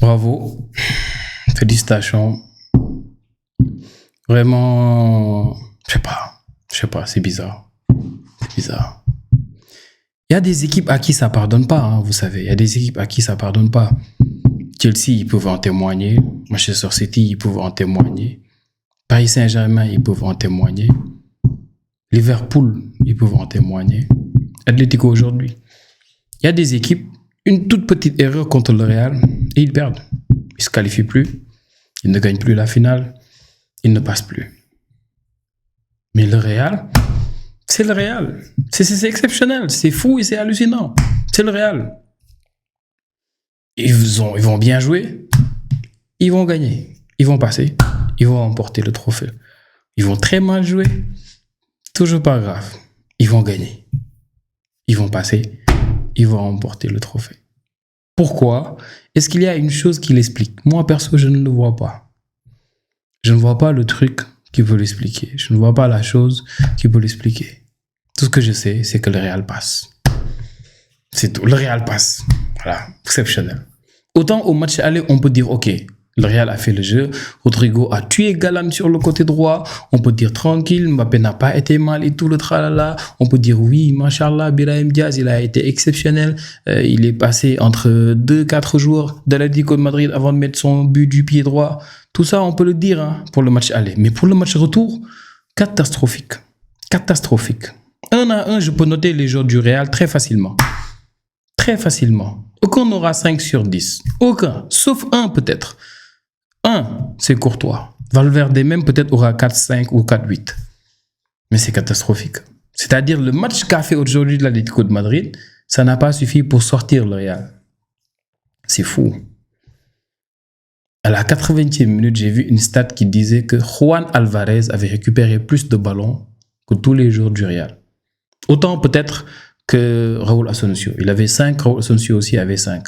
Bravo. Félicitations. Vraiment, je sais pas, c'est bizarre. C'est bizarre. Il y a des équipes à qui ça pardonne pas, hein, vous savez. Il y a des équipes à qui ça pardonne pas. Chelsea, ils peuvent en témoigner. Manchester City, ils peuvent en témoigner. Paris Saint-Germain, ils peuvent en témoigner. Liverpool, ils peuvent en témoigner. Atlético aujourd'hui. Il y a des équipes, une toute petite erreur contre le Real, et ils perdent. Ils ne se qualifient plus. Ils ne gagnent plus la finale. Ils ne passent plus. Mais le Real, c'est le Real. C'est exceptionnel. C'est fou et c'est hallucinant. C'est le Real. Ils vont bien jouer. Ils vont gagner. Ils vont passer. Ils vont remporter le trophée. Ils vont très mal jouer. Toujours pas grave. Ils vont gagner. Ils vont passer. Ils vont remporter le trophée. Pourquoi? Est-ce qu'il y a une chose qui l'explique? Moi, perso, je ne le vois pas. Je ne vois pas le truc qui peut l'expliquer. Je ne vois pas la chose qui peut l'expliquer. Tout ce que je sais, c'est que le Real passe. C'est tout. Le Real passe. Voilà. Exceptionnel. Autant au match aller, on peut dire, OK, le Real a fait le jeu. Rodrigo a tué Galan sur le côté droit. On peut dire tranquille, Mbappé n'a pas été mal et tout le tralala. On peut dire oui, machallah, Brahim Diaz, il a été exceptionnel. Il est passé entre 2-4 joueurs de l'Atlético de Madrid avant de mettre son but du pied droit. Tout ça, on peut le dire hein, pour le match aller. Mais pour le match retour, catastrophique. Catastrophique. 1-1, je peux noter les joueurs du Real très facilement. Très facilement. Aucun n'aura 5 sur 10. Aucun. Sauf un peut-être. Un, c'est Courtois. Valverde même peut-être aura 4-5 ou 4-8. Mais c'est catastrophique. C'est-à-dire le match qu'a fait aujourd'hui de l'Atlético de Madrid, ça n'a pas suffi pour sortir le Real. C'est fou. À la 80e minute, j'ai vu une stat qui disait que Juan Alvarez avait récupéré plus de ballons que tous les joueurs du Real. Autant peut-être que Raúl Asensio. Il avait 5, Raúl Asensio aussi avait 5.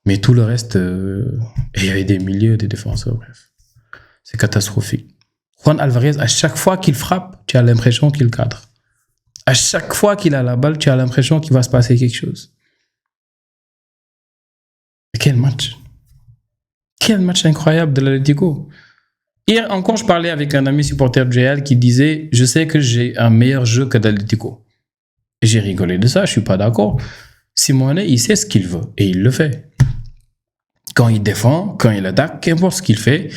Mais tout le reste, il y avait des milieux, des défenseurs, bref. C'est catastrophique. Juan Alvarez, à chaque fois qu'il frappe, tu as l'impression qu'il cadre. À chaque fois qu'il a la balle, tu as l'impression qu'il va se passer quelque chose. Et quel match! Quel match incroyable de l'Atlético! Hier encore, je parlais avec un ami supporter du Real qui disait « Je sais que j'ai un meilleur jeu que l'Atlético. » Et j'ai rigolé de ça, je ne suis pas d'accord. Simone, il sait ce qu'il veut et il le fait. Quand il défend, quand il attaque, qu'importe ce qu'il fait,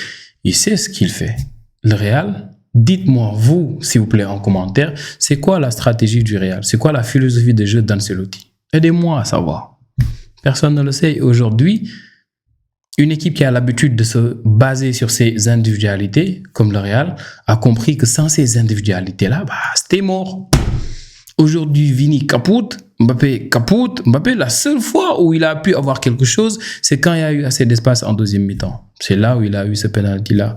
il sait ce qu'il fait. Le Real, dites-moi, vous, s'il vous plaît, en commentaire, c'est quoi la stratégie du Real? C'est quoi la philosophie de jeu d'Ancelotti? Aidez-moi à savoir. Personne ne le sait. Aujourd'hui, une équipe qui a l'habitude de se baser sur ses individualités, comme le Real, a compris que sans ces individualités-là, c'était mort. Aujourd'hui, Vini capote, Mbappé capote. Mbappé, la seule fois où il a pu avoir quelque chose, c'est quand il y a eu assez d'espace en deuxième mi-temps. C'est là où il a eu ce penalty-là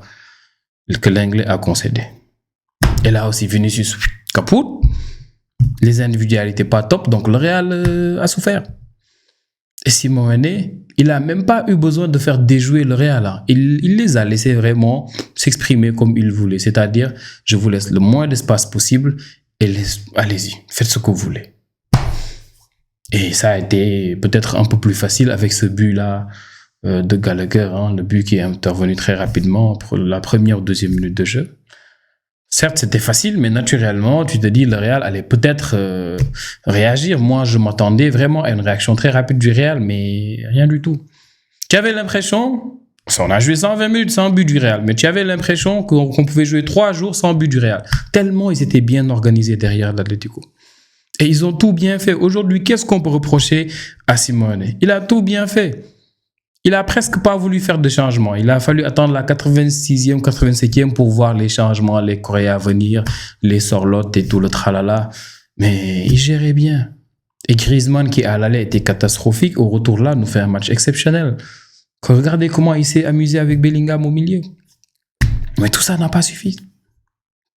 que l'Anglais a concédé. Et là aussi, Vinicius capote. Les individualités pas top, donc le Real a souffert. Et Simone, il n'a même pas eu besoin de faire déjouer le Real. Hein. Il les a laissés vraiment s'exprimer comme il voulait. C'est-à-dire, je vous laisse le moins d'espace possible et allez-y, faites ce que vous voulez. Et ça a été peut-être un peu plus facile avec ce but-là de Gallagher, hein, le but qui est intervenu très rapidement pour la première ou deuxième minute de jeu. Certes, c'était facile, mais naturellement, tu te dis, le Real allait peut-être réagir. Moi, je m'attendais vraiment à une réaction très rapide du Real, mais rien du tout. Tu avais l'impression, on a joué 120 minutes sans but du Real, mais tu avais l'impression qu'on pouvait jouer 3 jours sans but du Real. Tellement ils étaient bien organisés derrière l'Atlético. Et ils ont tout bien fait. Aujourd'hui, qu'est-ce qu'on peut reprocher à Simone? Il a tout bien fait. Il a presque pas voulu faire de changements. Il a fallu attendre la 86e, 87e pour voir les changements, les Coréens venir, les Sorlottes et tout le tralala. Mais il gérait bien. Et Griezmann, qui à l'aller était catastrophique, au retour là, nous fait un match exceptionnel. Regardez comment il s'est amusé avec Bellingham au milieu. Mais tout ça n'a pas suffi.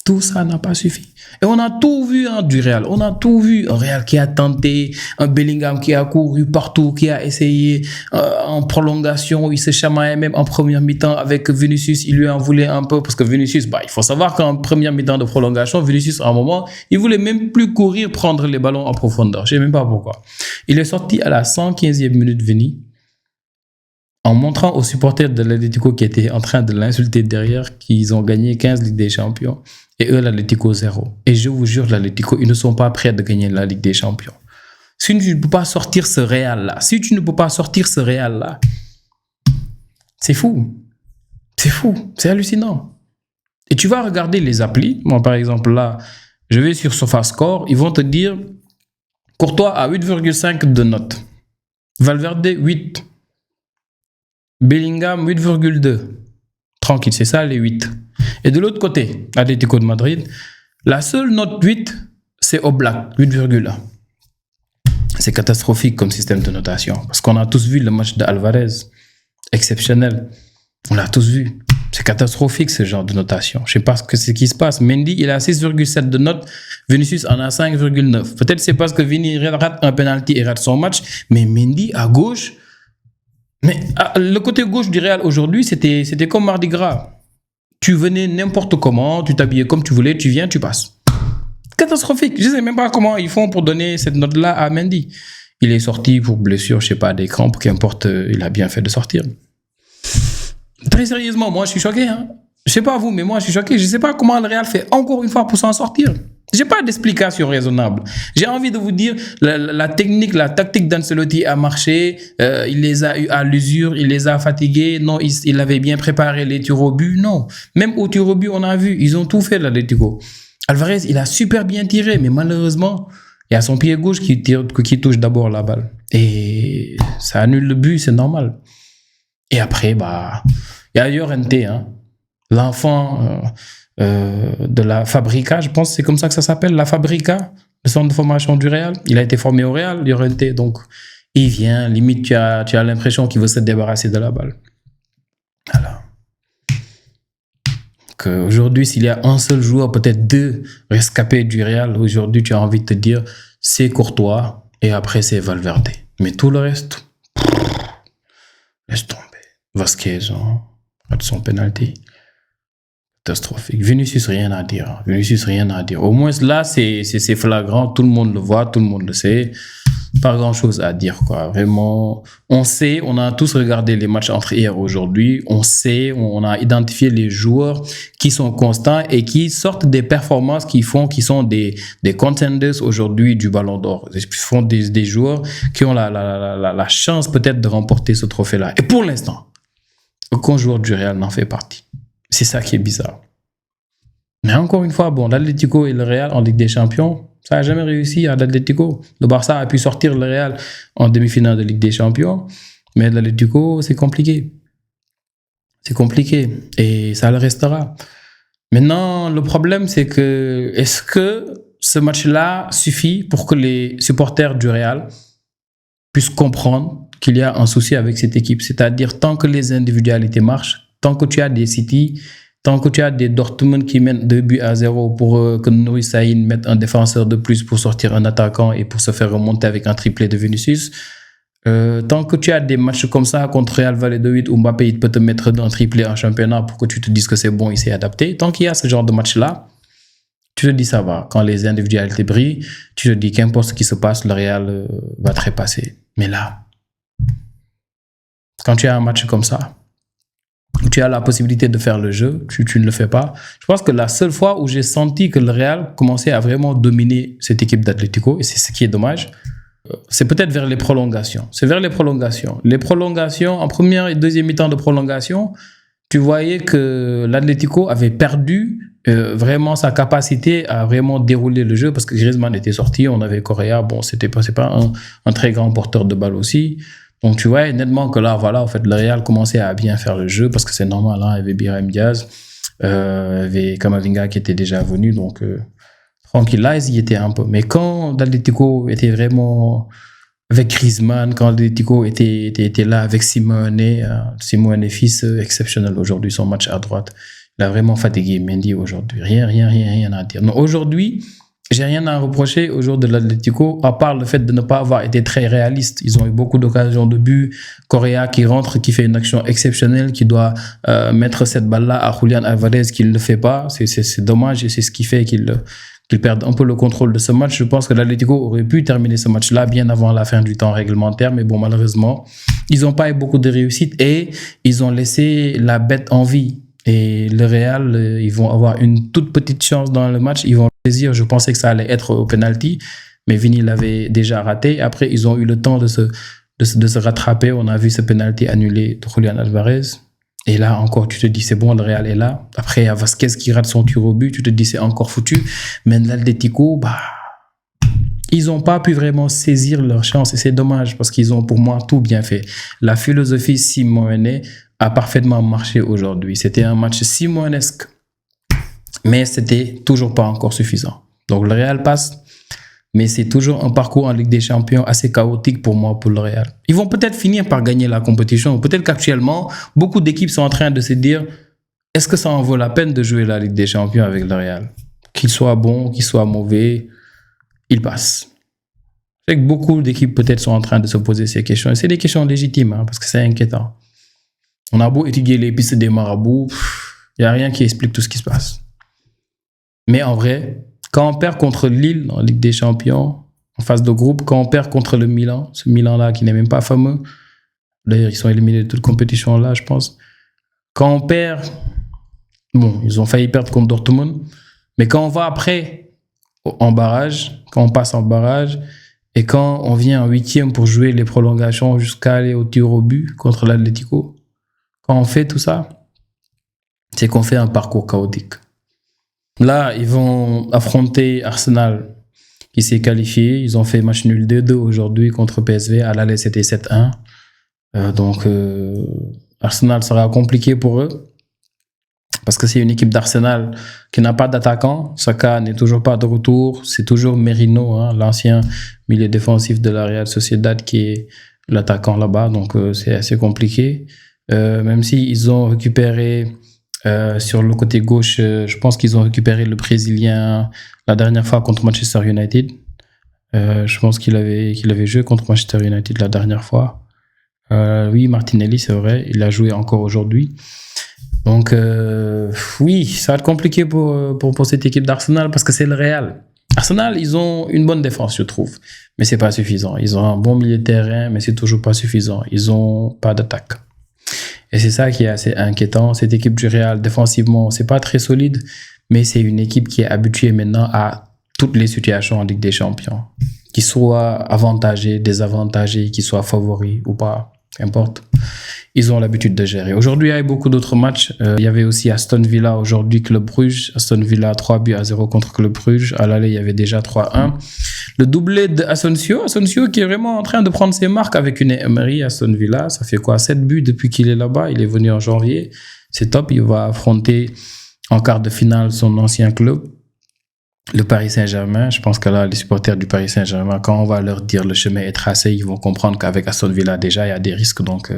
Tout ça n'a pas suffi. Et on a tout vu hein, du Real. On a tout vu. Un Real qui a tenté, un Bellingham qui a couru partout, qui a essayé en prolongation. Il se chamaillait même en première mi-temps avec Vinicius. Il lui en voulait un peu parce que Vinicius, il faut savoir qu'en première mi-temps de prolongation, Vinicius, à un moment, il voulait même plus courir, prendre les ballons en profondeur. Je ne sais même pas pourquoi. Il est sorti à la 115e minute, Vini. en montrant aux supporters de l'Atlético qui étaient en train de l'insulter derrière qu'ils ont gagné 15 Ligues des Champions et eux, l'Atlético 0. Et je vous jure, l'Atlético, ils ne sont pas prêts de gagner la Ligue des Champions. Si tu ne peux pas sortir ce Real-là, c'est fou. C'est fou, c'est hallucinant. Et tu vas regarder les applis. Moi, par exemple, là, je vais sur SofaScore, ils vont te dire Courtois a 8,5 de note. Valverde, 8. Bellingham, 8,2. Tranquille, c'est ça les 8. Et de l'autre côté, Atlético de Madrid, la seule note 8, c'est Oblak, 8,1. C'est catastrophique comme système de notation. Parce qu'on a tous vu le match de Alvarez. Exceptionnel. On l'a tous vu. C'est catastrophique ce genre de notation. Je ne sais pas ce qui se passe. Mendy, il a 6,7 de note. Vinicius en a 5,9. Peut-être c'est parce que Vini rate un penalty et rate son match. Mais Mendy à gauche. Mais le côté gauche du Real aujourd'hui, c'était comme Mardi Gras. Tu venais n'importe comment, tu t'habillais comme tu voulais, tu viens, tu passes. Catastrophique. Je ne sais même pas comment ils font pour donner cette note-là à Mendy. Il est sorti pour blessure, je ne sais pas, des crampes, qu'importe, il a bien fait de sortir. Très sérieusement, moi je suis choqué. Je ne sais pas vous, mais moi je suis choqué. Je ne sais pas comment le Real fait encore une fois pour s'en sortir. Je n'ai pas d'explication raisonnable. J'ai envie de vous dire, la technique, la tactique d'Ancelotti a marché. Il les a eu à l'usure, il les a fatigués. Non, il avait bien préparé les tirs au but. Non, même au tir au but, on a vu, ils ont tout fait l'Atlético. Alvarez, il a super bien tiré, mais malheureusement, il y a son pied gauche qui touche d'abord la balle. Et ça annule le but, c'est normal. Et après, il y a Llorente, l'enfant de la Fabrica, je pense que c'est comme ça que ça s'appelle, la Fabrica, le centre de formation du Real. Il a été formé au Real, Llorente, donc il vient, limite tu as l'impression qu'il veut se débarrasser de la balle. Alors, aujourd'hui, s'il y a un seul joueur, peut-être deux rescapés du Real, aujourd'hui tu as envie de te dire, c'est Courtois et après c'est Valverde. Mais tout le reste, laisse tomber. Vasquez, rate son penalty. Catastrophique. Vinicius, rien à dire. Au moins là, c'est flagrant. Tout le monde le voit, tout le monde le sait. Pas grand chose à dire, quoi. Vraiment, on sait, on a tous regardé les matchs entre hier et aujourd'hui. On sait, on a identifié les joueurs qui sont constants et qui sortent des performances qui sont des contenders aujourd'hui du Ballon d'Or. Ils font des joueurs qui ont la chance peut-être de remporter ce trophée-là. Et pour l'instant, aucun joueur du Real n'en fait partie. C'est ça qui est bizarre. Mais encore une fois, l'Atlético et le Real en Ligue des Champions, ça n'a jamais réussi à l'Atlético. Le Barça a pu sortir le Real en demi-finale de Ligue des Champions, mais l'Atlético, c'est compliqué. C'est compliqué et ça le restera. Maintenant, le problème, c'est que est-ce que ce match-là suffit pour que les supporters du Real puissent comprendre qu'il y a un souci avec cette équipe? C'est-à-dire, tant que les individualités marchent, tant que tu as des City, tant que tu as des Dortmund qui mènent 2-0 pour que Nouri Sahin mette un défenseur de plus pour sortir un attaquant et pour se faire remonter avec un triplé de Vinicius, tant que tu as des matchs comme ça contre Real Valladolid où Mbappé il peut te mettre un triplé en championnat pour que tu te dises que c'est bon, il s'est adapté, tant qu'il y a ce genre de match-là, tu te dis ça va. Quand les individualités brillent, tu te dis qu'importe ce qui se passe, le Real va trépasser. Mais là, quand tu as un match comme ça, où tu as la possibilité de faire le jeu, tu ne le fais pas. Je pense que la seule fois où j'ai senti que le Real commençait à vraiment dominer cette équipe d'Atlético, et c'est ce qui est dommage, c'est peut-être vers les prolongations. C'est vers les prolongations. Les prolongations, en première et deuxième mi-temps de prolongation, tu voyais que l'Atlético avait perdu vraiment sa capacité à vraiment dérouler le jeu parce que Griezmann était sorti, on avait Correa, c'est pas un très grand porteur de balle aussi. Donc tu vois nettement que là, voilà, en fait, le Real commençait à bien faire le jeu parce que c'est normal, il y avait Brahim Diaz, il y avait Camavinga qui était déjà venu, donc tranquille, là, ils y étaient un peu. Mais quand l'Atlético était vraiment avec Griezmann, quand l'Atlético était là avec Simone fils exceptionnel aujourd'hui, son match à droite, il a vraiment fatigué Mendy aujourd'hui. Rien à dire. Non, aujourd'hui, j'ai rien à reprocher aux joueurs de l'Atlético, à part le fait de ne pas avoir été très réaliste. Ils ont eu beaucoup d'occasions de but. Correa qui rentre, qui fait une action exceptionnelle, qui doit mettre cette balle-là à Julián Álvarez, qui ne le fait pas. C'est dommage et c'est ce qui fait qu'il qu'ils perdent un peu le contrôle de ce match. Je pense que l'Atlético aurait pu terminer ce match-là bien avant la fin du temps réglementaire, mais bon, malheureusement, ils n'ont pas eu beaucoup de réussite et ils ont laissé la bête en vie. Et le Real, ils vont avoir une toute petite chance dans le match. Ils vont saisir. Je pensais que ça allait être au penalty, mais Vini l'avait déjà raté. Après, ils ont eu le temps de se rattraper. On a vu ce penalty annulé de Julián Álvarez. Et là, encore, tu te dis, c'est bon, le Real est là. Après, il y a Vasquez qui rate son tir au but. Tu te dis, c'est encore foutu. Mais l'Atlético, ils n'ont pas pu vraiment saisir leur chance. Et c'est dommage parce qu'ils ont, pour moi, tout bien fait. La philosophie Simeone a parfaitement marché aujourd'hui. C'était un match simonesque, mais c'était toujours pas encore suffisant. Donc, le Real passe. Mais c'est toujours un parcours en Ligue des Champions assez chaotique pour moi, pour le Real. Ils vont peut-être finir par gagner la compétition. Peut-être qu'actuellement, beaucoup d'équipes sont en train de se dire est-ce que ça en vaut la peine de jouer la Ligue des Champions avec le Real? Qu'il soit bon, qu'il soit mauvais, il passe. C'est que beaucoup d'équipes peut-être sont en train de se poser ces questions. Et c'est des questions légitimes, parce que c'est inquiétant. On a beau étudier les pistes des marabouts, il n'y a rien qui explique tout ce qui se passe. Mais en vrai, quand on perd contre Lille en Ligue des Champions, en phase de groupe, quand on perd contre le Milan, ce Milan-là qui n'est même pas fameux, d'ailleurs ils sont éliminés de toute compétition là, je pense. Quand on perd, bon, ils ont failli perdre contre Dortmund, mais quand on va après en barrage, quand on passe en barrage, et quand on vient en 8e pour jouer les prolongations jusqu'à aller au tir au but contre l'Atlético, quand on fait tout ça, c'est qu'on fait un parcours chaotique. Là, ils vont affronter Arsenal qui s'est qualifié. Ils ont fait match nul 2-2 aujourd'hui contre PSV. À l'aller, c'était 7-1. Donc, Arsenal sera compliqué pour eux parce que c'est une équipe d'Arsenal qui n'a pas d'attaquant. Saka n'est toujours pas de retour. C'est toujours Merino, l'ancien milieu défensif de la Real Sociedad qui est l'attaquant là-bas. Donc, c'est assez compliqué. Même s'ils ont récupéré... sur le côté gauche, je pense qu'ils ont récupéré le Brésilien la dernière fois contre Manchester United. Je pense qu'il avait joué contre Manchester United la dernière fois. Oui, Martinelli, c'est vrai. Il a joué encore aujourd'hui. Donc, oui, ça va être compliqué pour cette équipe d'Arsenal parce que c'est le Real. Arsenal, ils ont une bonne défense, je trouve. Mais c'est pas suffisant. Ils ont un bon milieu de terrain, mais c'est toujours pas suffisant. Ils ont pas d'attaque. Et c'est ça qui est assez inquiétant. Cette équipe du Real, défensivement, c'est pas très solide, mais c'est une équipe qui est habituée maintenant à toutes les situations en Ligue des Champions. Qu'ils soient avantagés, désavantagés, qu'ils soient favoris ou pas, qu'importe. Ils ont l'habitude de gérer. Aujourd'hui, il y a eu beaucoup d'autres matchs. Il y avait aussi Aston Villa aujourd'hui, Club Brugge. Aston Villa 3-0 contre Club Brugge. À l'aller, il y avait déjà 3-1. Le doublé d'Asensio. Asensio qui est vraiment en train de prendre ses marques avec une Emery. Aston Villa, ça fait quoi? 7 buts depuis qu'il est là-bas. Il est venu en janvier. C'est top. Il va affronter en quart de finale son ancien club, le Paris Saint-Germain. Je pense que là, les supporters du Paris Saint-Germain, quand on va leur dire le chemin est tracé, ils vont comprendre qu'avec Aston Villa, déjà, il y a des risques. Donc,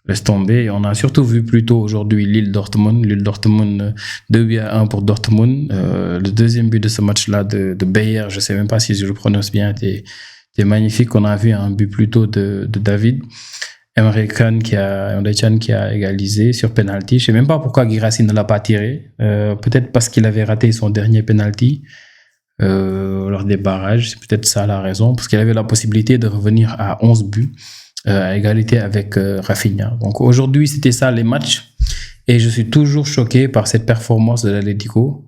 laisse tomber. On a surtout vu plus tôt aujourd'hui Lille-Dortmund. Lille-Dortmund 2-1 pour Dortmund. Le deuxième but de ce match-là de Bayer, je ne sais même pas si je le prononce bien, était magnifique. On a vu un but plus tôt de David. Emre Can qui a égalisé sur penalty. Je ne sais même pas pourquoi Guirassy ne l'a pas tiré. Peut-être parce qu'il avait raté son dernier penalty lors des barrages. C'est peut-être ça la raison. Parce qu'il avait la possibilité de revenir à 11 buts. À égalité avec Rafinha. Donc aujourd'hui, c'était ça les matchs. Et je suis toujours choqué par cette performance de l'Atlético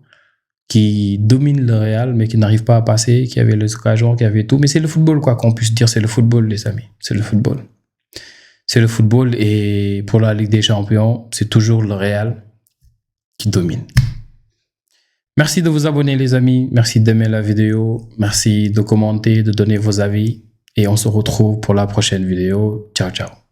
qui domine le Real, mais qui n'arrive pas à passer, qui avait les occasions, qui avait tout. Mais c'est le football, quoi qu'on puisse dire. C'est le football, les amis. C'est le football. C'est le football. Et pour la Ligue des Champions, c'est toujours le Real qui domine. Merci de vous abonner, les amis. Merci d'aimer la vidéo. Merci de commenter, de donner vos avis. Et on se retrouve pour la prochaine vidéo. Ciao, ciao.